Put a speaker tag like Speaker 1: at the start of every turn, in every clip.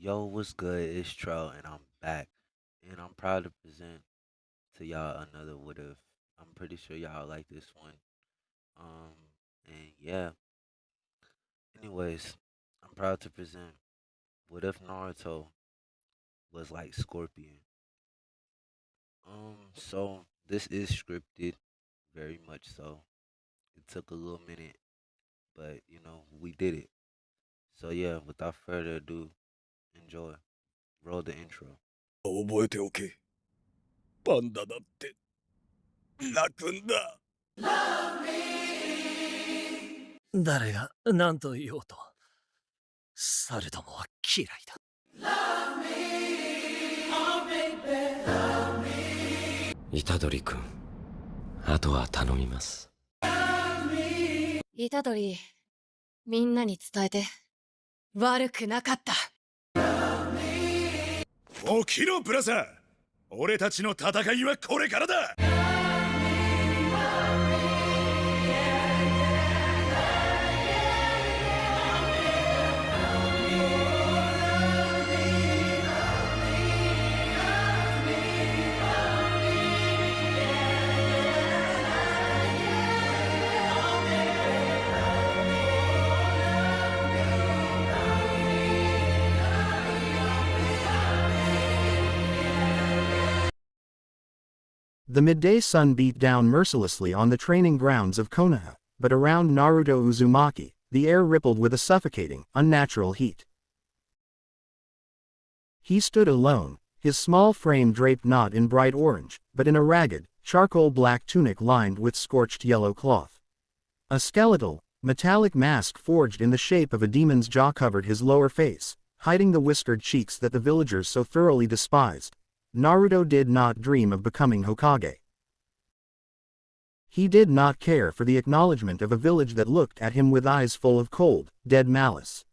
Speaker 1: Yo, what's good? It's Tro, and I'm back. And I'm proud to present to y'all another What If. I'm pretty sure y'all like this one. Um, and yeah, anyways, I'm proud to present What If Naruto was like Scorpion. So this is scripted, very much so. It took a little minute, but we did it. So yeah, without further ado, enjoy. Roll the intro.
Speaker 2: 覚えておけ。パンダだって泣くんだ。誰が何と言おうと、猿どもは嫌いだ。虎杖君、あとは頼みます。
Speaker 3: 虎杖、みんなに伝えて。悪くなかった。
Speaker 2: 起きろブラザー。俺たちの戦いはこれからだ。
Speaker 4: The midday sun beat down mercilessly on the training grounds of Konoha, but around Naruto Uzumaki, the air rippled with a suffocating, unnatural heat. He stood alone, his small frame draped not in bright orange, but in a ragged, charcoal-black tunic lined with scorched yellow cloth. A skeletal, metallic mask forged in the shape of a demon's jaw covered his lower face, hiding the whiskered cheeks that the villagers so thoroughly despised. Naruto did not dream of becoming Hokage. He did not care for the acknowledgement of a village that looked at him with eyes full of cold, dead malice.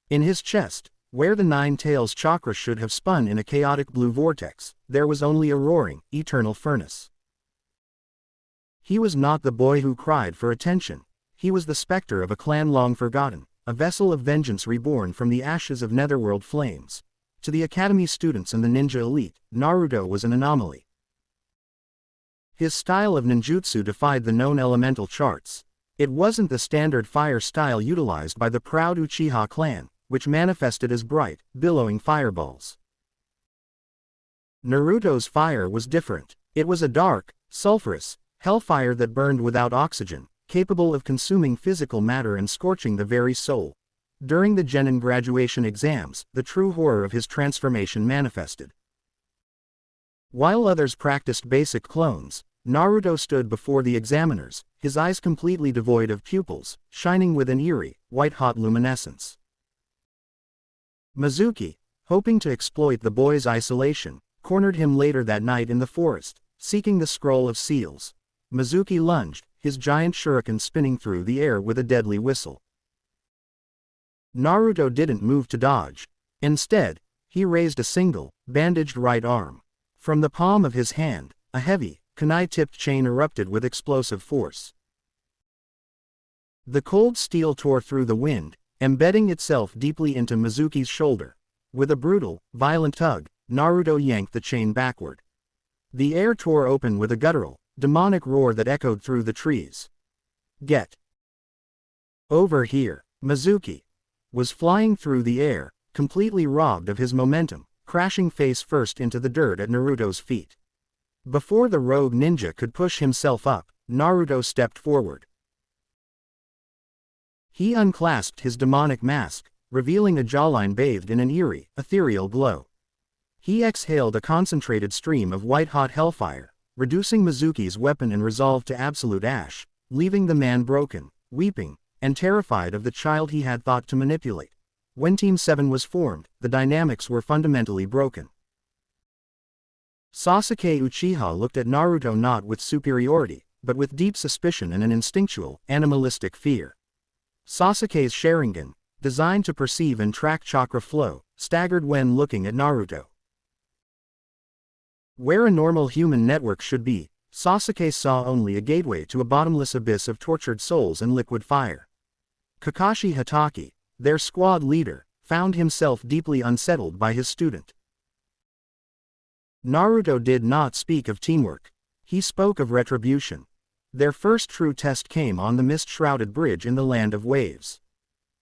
Speaker 4: In his chest, where the nine tails chakra should have spun in a chaotic blue vortex, there was only a roaring, eternal furnace. He was not the boy who cried for attention. He was the specter of a clan long forgotten, a vessel of vengeance reborn from the ashes of netherworld flames. To the academy students and the ninja elite, Naruto was an anomaly. His style of ninjutsu defied the known elemental charts. It wasn't the standard fire style utilized by the proud Uchiha clan, which manifested as bright, billowing fireballs. Naruto's fire was different. It was a dark, sulfurous, hellfire that burned without oxygen, capable of consuming physical matter and scorching the very soul. During the Genin graduation exams, the true horror of his transformation manifested. While others practiced basic clones, Naruto stood before the examiners, his eyes completely devoid of pupils, shining with an eerie, white-hot luminescence. Mizuki, hoping to exploit the boy's isolation, cornered him later that night in the forest, seeking the scroll of seals. Mizuki lunged, his giant shuriken spinning through the air with a deadly whistle. Naruto didn't move to dodge. Instead, he raised a single, bandaged right arm. From the palm of his hand, a heavy, kunai-tipped chain erupted with explosive force. The cold steel tore through the wind, embedding itself deeply into Mizuki's shoulder. With a brutal, violent tug, Naruto yanked the chain backward. The air tore open with a guttural, demonic roar that echoed through the trees. "Get over here!" Mizuki was flying through the air, completely robbed of his momentum, crashing face first into the dirt at Naruto's feet. Before the rogue ninja could push himself up, Naruto stepped forward. He unclasped his demonic mask, revealing a jawline bathed in an eerie, ethereal glow. He exhaled a concentrated stream of white-hot hellfire, reducing Mizuki's weapon and resolve to absolute ash, leaving the man broken, weeping, and terrified of the child he had thought to manipulate. When Team 7 was formed, the dynamics were fundamentally broken. Sasuke Uchiha looked at Naruto not with superiority, but with deep suspicion and an instinctual, animalistic fear. Sasuke's Sharingan, designed to perceive and track chakra flow, staggered when looking at Naruto. Where a normal human network should be, Sasuke saw only a gateway to a bottomless abyss of tortured souls and liquid fire. Kakashi Hatake, their squad leader, found himself deeply unsettled by his student. Naruto did not speak of teamwork. He spoke of retribution. Their first true test came on the mist-shrouded bridge in the Land of Waves.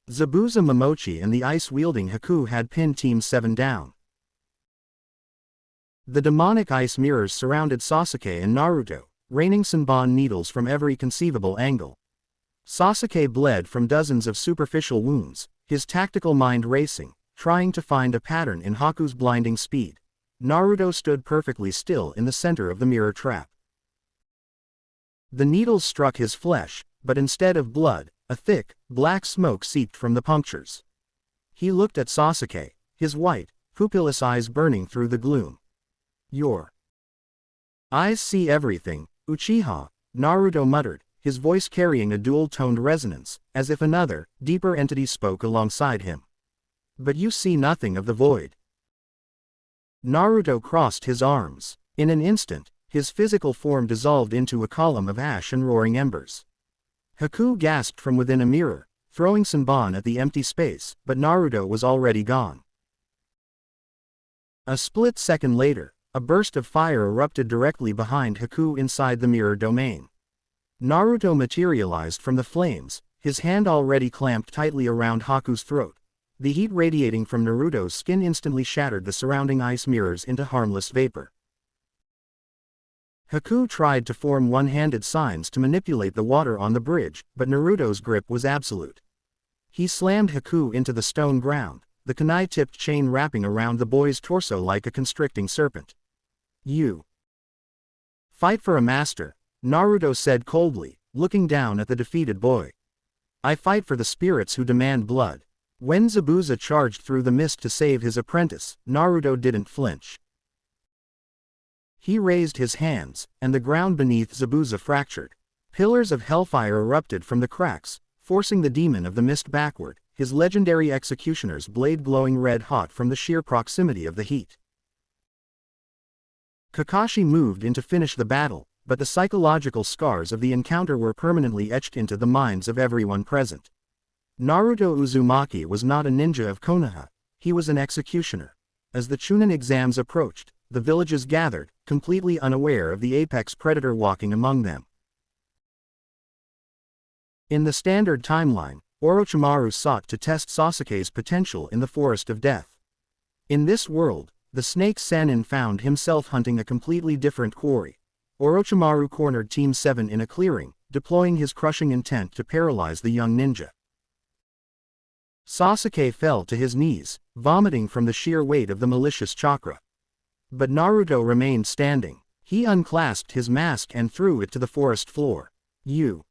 Speaker 4: Zabuza Momochi and the ice-wielding Haku had pinned Team 7 down. The demonic ice mirrors surrounded Sasuke and Naruto, raining Senbon needles from every conceivable angle. Sasuke bled from dozens of superficial wounds, his tactical mind racing, trying to find a pattern in Haku's blinding speed. Naruto stood perfectly still in the center of the mirror trap. The needles struck his flesh, but instead of blood, a thick, black smoke seeped from the punctures. He looked at Sasuke, his white, pupilless eyes burning through the gloom. "Your eyes see everything, Uchiha," Naruto muttered, his voice carrying a dual-toned resonance, as if another, deeper entity spoke alongside him. "But you see nothing of the void." Naruto crossed his arms. In an instant, his physical form dissolved into a column of ash and roaring embers. Haku gasped from within a mirror, throwing Senbon at the empty space, but Naruto was already gone. A split second later, a burst of fire erupted directly behind Haku inside the mirror domain. Naruto materialized from the flames, his hand already clamped tightly around Haku's throat. The heat radiating from Naruto's skin instantly shattered the surrounding ice mirrors into harmless vapor. Haku tried to form one-handed signs to manipulate the water on the bridge, but Naruto's grip was absolute. He slammed Haku into the stone ground, the kunai-tipped chain wrapping around the boy's torso like a constricting serpent. "You fight for a master," Naruto said coldly, looking down at the defeated boy. "I fight for the spirits who demand blood." When Zabuza charged through the mist to save his apprentice, Naruto didn't flinch. He raised his hands, and the ground beneath Zabuza fractured. Pillars of hellfire erupted from the cracks, forcing the demon of the mist backward, his legendary executioner's blade glowing red-hot from the sheer proximity of the heat. Kakashi moved in to finish the battle, but the psychological scars of the encounter were permanently etched into the minds of everyone present. Naruto Uzumaki was not a ninja of Konoha, he was an executioner. As the Chunin exams approached, the villages gathered, completely unaware of the apex predator walking among them. In the standard timeline, Orochimaru sought to test Sasuke's potential in the Forest of Death. In this world, the Snake Sannin found himself hunting a completely different quarry. Orochimaru cornered Team 7 in a clearing, deploying his crushing intent to paralyze the young ninja. Sasuke fell to his knees, vomiting from the sheer weight of the malicious chakra. But Naruto remained standing. He unclasped his mask and threw it to the forest floor. "You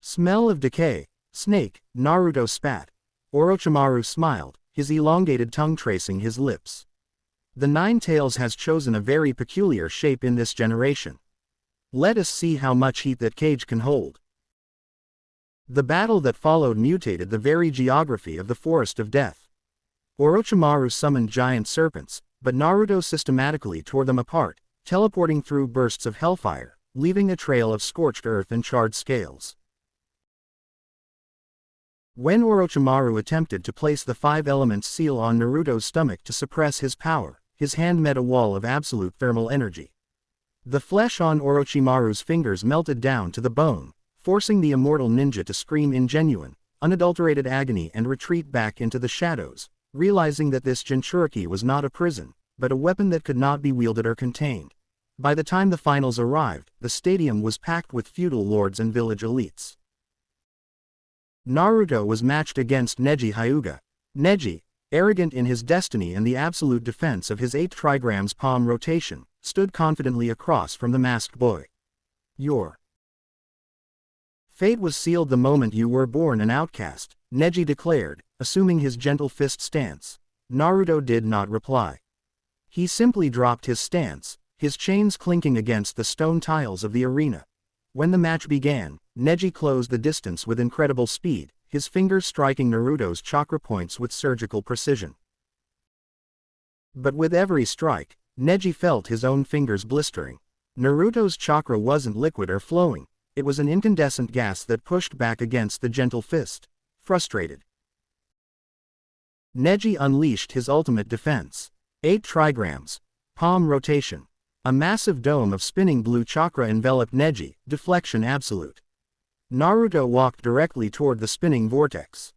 Speaker 4: smell of decay, snake," Naruto spat. Orochimaru smiled, his elongated tongue tracing his lips. "The Nine Tails has chosen a very peculiar shape in this generation. Let us see how much heat that cage can hold." The battle that followed mutated the very geography of the Forest of Death. Orochimaru summoned giant serpents, but Naruto systematically tore them apart, teleporting through bursts of hellfire, leaving a trail of scorched earth and charred scales. When Orochimaru attempted to place the Five Elements seal on Naruto's stomach to suppress his power, his hand met a wall of absolute thermal energy. The flesh on Orochimaru's fingers melted down to the bone, forcing the immortal ninja to scream in genuine, unadulterated agony and retreat back into the shadows, realizing that this Jinchuriki was not a prison, but a weapon that could not be wielded or contained. By the time the finals arrived, the stadium was packed with feudal lords and village elites. Naruto was matched against Neji Hyuga. Neji, arrogant in his destiny and the absolute defense of his 8 trigrams palm rotation, stood confidently across from the masked boy. "Your fate was sealed the moment you were born an outcast," Neji declared, assuming his gentle fist stance. Naruto did not reply. He simply dropped his stance, his chains clinking against the stone tiles of the arena. When the match began, Neji closed the distance with incredible speed, his fingers striking Naruto's chakra points with surgical precision. But with every strike, Neji felt his own fingers blistering. Naruto's chakra wasn't liquid or flowing, it was an incandescent gas that pushed back against the gentle fist. Frustrated, Neji unleashed his ultimate defense. 8 trigrams. Palm rotation. A massive dome of spinning blue chakra enveloped Neji, deflection absolute. Naruto walked directly toward the spinning vortex.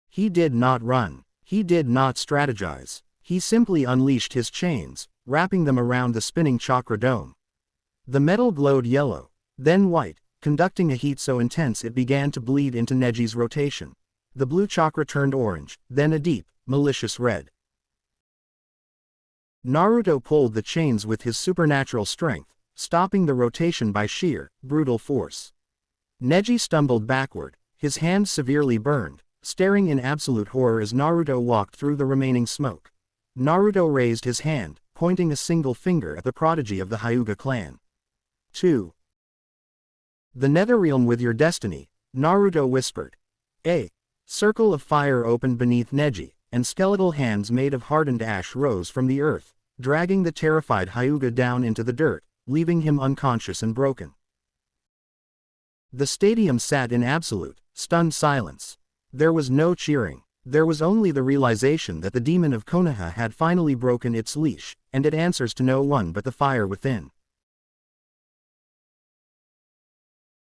Speaker 4: He did not run. He did not strategize. He simply unleashed his chains, wrapping them around the spinning chakra dome. The metal glowed yellow, then white, conducting a heat so intense it began to bleed into Neji's rotation. The blue chakra turned orange, then a deep, malicious red. Naruto pulled the chains with his supernatural strength, stopping the rotation by sheer, brutal force. Neji stumbled backward, his hands severely burned, staring in absolute horror as Naruto walked through the remaining smoke. Naruto raised his hand, pointing a single finger at the prodigy of the Hyuga clan. 2. The Netherrealm with your destiny, Naruto whispered. A circle of fire opened beneath Neji, and skeletal hands made of hardened ash rose from the earth, dragging the terrified Hyuga down into the dirt, leaving him unconscious and broken. The stadium sat in absolute, stunned silence. There was no cheering. There was only the realization that the demon of Konoha had finally broken its leash, and it answers to no one but the fire within.